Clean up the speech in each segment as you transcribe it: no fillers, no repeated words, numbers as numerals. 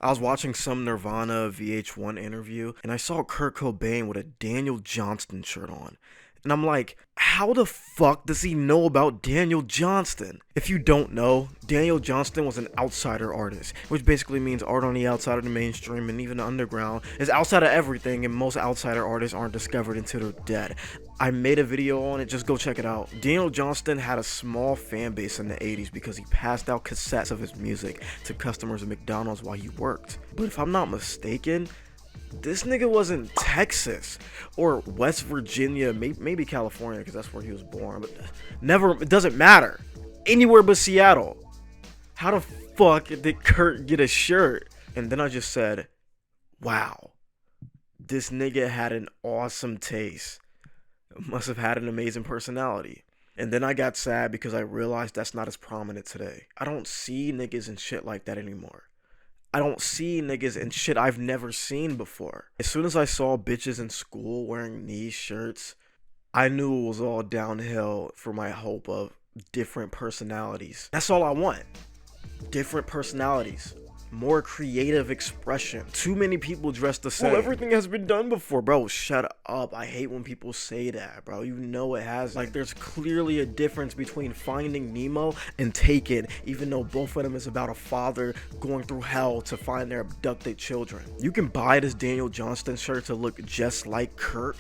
I was watching some Nirvana VH1 interview and I saw Kurt Cobain with a Daniel Johnston shirt on. And I'm like, how the fuck does he know about Daniel Johnston? If you don't know, Daniel Johnston was an outsider artist, which basically means art on the outside of the mainstream and even the underground is outside of everything, and most outsider artists aren't discovered until they're dead. I made a video on it, just go check it out. Daniel Johnston had a small fan base in the 80s because he passed out cassettes of his music to customers at McDonald's while he worked. But if I'm not mistaken, this nigga was in Texas or West Virginia, maybe California, because that's where he was born, but never, it doesn't matter. Anywhere but Seattle. How the fuck did Kurt get a shirt? And then I just said, wow, this nigga had an awesome taste. Must have had an amazing personality. And then I got sad because I realized that's not as prominent today. I don't see niggas and shit like that anymore. I don't see niggas and shit I've never seen before. As soon as I saw bitches in school wearing these shirts, I knew it was all downhill for my hope of different personalities. That's all I want. Different personalities. More creative expression. Too many people dress the same. Well, everything has been done before. Bro, shut up. I hate when people say that, bro. You know it has. Like, there's clearly a difference between Finding Nemo and Taken, even though both of them is about a father going through hell to find their abducted children. You can buy this Daniel Johnston shirt to look just like Kurt,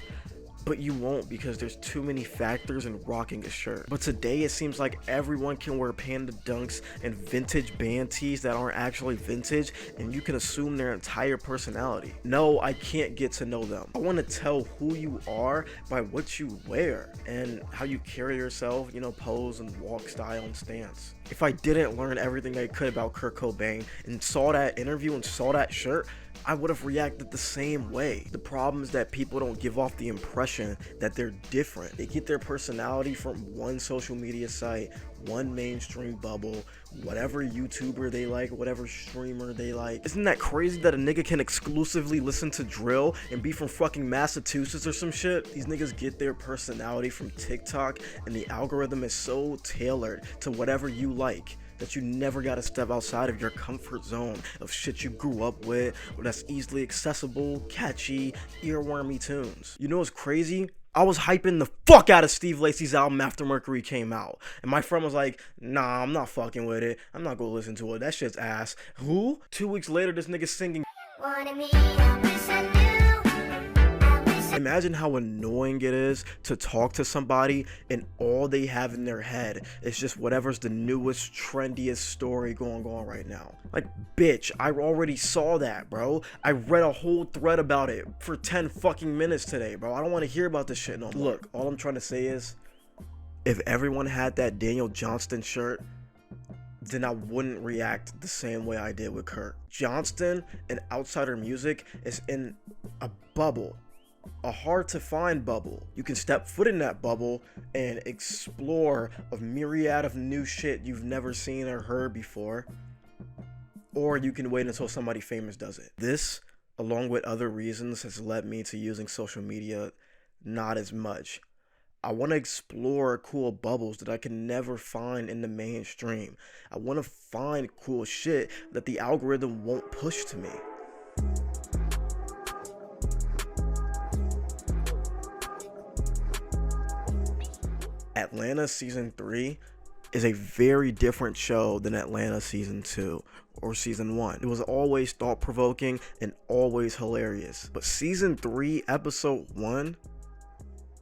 but you won't because there's too many factors in rocking a shirt. But today it seems like everyone can wear panda dunks and vintage band tees that aren't actually vintage, and you can assume their entire personality. No, I can't get to know them. I want to tell who you are by what you wear and how you carry yourself, you know, pose and walk, style and stance. If I didn't learn everything I could about Kurt Cobain and saw that interview and saw that shirt, I would have reacted the same way. The problem is that people don't give off the impression that they're different. They get their personality from one social media site, one mainstream bubble, whatever YouTuber they like, whatever streamer they like. Isn't that crazy that a nigga can exclusively listen to drill and be from fucking Massachusetts or some shit? These niggas get their personality from TikTok, and the algorithm is so tailored to whatever you like that you never gotta step outside of your comfort zone of shit you grew up with, or that's easily accessible, catchy, earwormy tunes. You know what's crazy? I was hyping the fuck out of Steve Lacy's album after Mercury came out, and my friend was like, nah, I'm not fucking with it. I'm not gonna listen to it. That shit's ass. Who? 2 weeks later, this nigga singing. Imagine how annoying it is to talk to somebody and all they have in their head is just whatever's the newest, trendiest story going on right now. Like, bitch, I already saw that, bro. I read a whole thread about it for 10 fucking minutes today, bro. I don't want to hear about this shit no more. Look, all I'm trying to say is, if everyone had that Daniel Johnston shirt, then I wouldn't react the same way I did with Kurt. Johnston and outsider music is in a bubble. A hard to find bubble. You can step foot in that bubble and explore a myriad of new shit you've never seen or heard before, or you can wait until somebody famous does it. This, along with other reasons, has led me to using social media not as much. I want to explore cool bubbles that I can never find in the mainstream. I want to find cool shit that the algorithm won't push to me. Atlanta season 3 is a very different show than Atlanta season 2 or season 1. It was always thought-provoking and always hilarious. But season 3, episode 1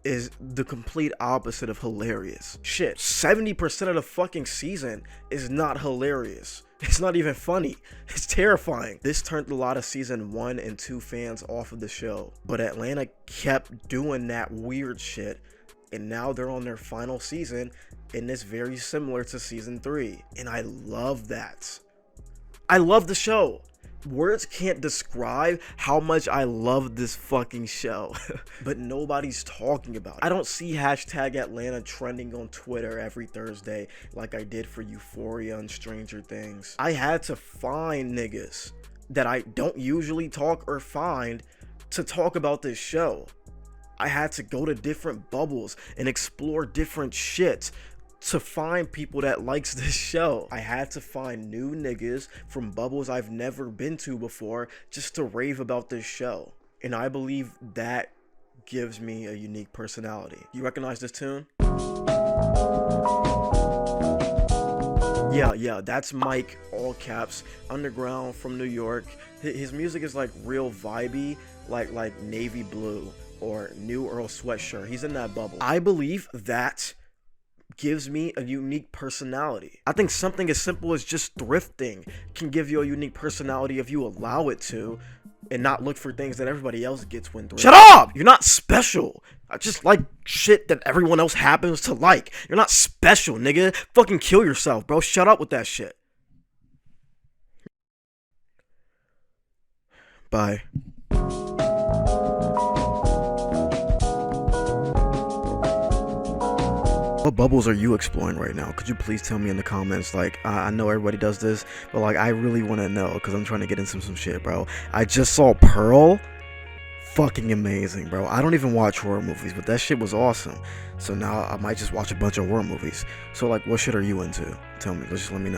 is the complete opposite of hilarious. Shit, 70% of the fucking season is not hilarious. It's not even funny. It's terrifying. This turned a lot of season 1 and 2 fans off of the show. But Atlanta kept doing that weird shit, and now they're on their final season, and it's very similar to season 3. And I love that. I love the show. Words can't describe how much I love this fucking show. But nobody's talking about it. I don't see hashtag Atlanta trending on Twitter every Thursday like I did for Euphoria and Stranger Things. I had to find niggas that I don't usually talk or find to talk about this show. I had to go to different bubbles and explore different shit to find people that likes this show. I had to find new niggas from bubbles I've never been to before just to rave about this show. And I believe that gives me a unique personality. You recognize this tune? Yeah, that's Mike, all caps, underground from New York. His music is like real vibey, like navy blue or New Earl Sweatshirt. He's in that bubble. I believe that gives me a unique personality. I think something as simple as just thrifting can give you a unique personality if you allow it to, and not look for things that everybody else gets when thrifting. Shut up! You're not special. I just like shit that everyone else happens to like. You're not special, nigga. Fucking kill yourself, bro. Shut up with that shit. Bye. What bubbles are you exploring right now? Could you please tell me in the comments? Like, I know everybody does this, but like, I really want to know because I'm trying to get into some shit, bro. I just saw Pearl. Fucking amazing, bro. I don't even watch horror movies, but that shit was awesome. So now I might just watch a bunch of horror movies. So like, what shit are you into? Tell me. Just let me know.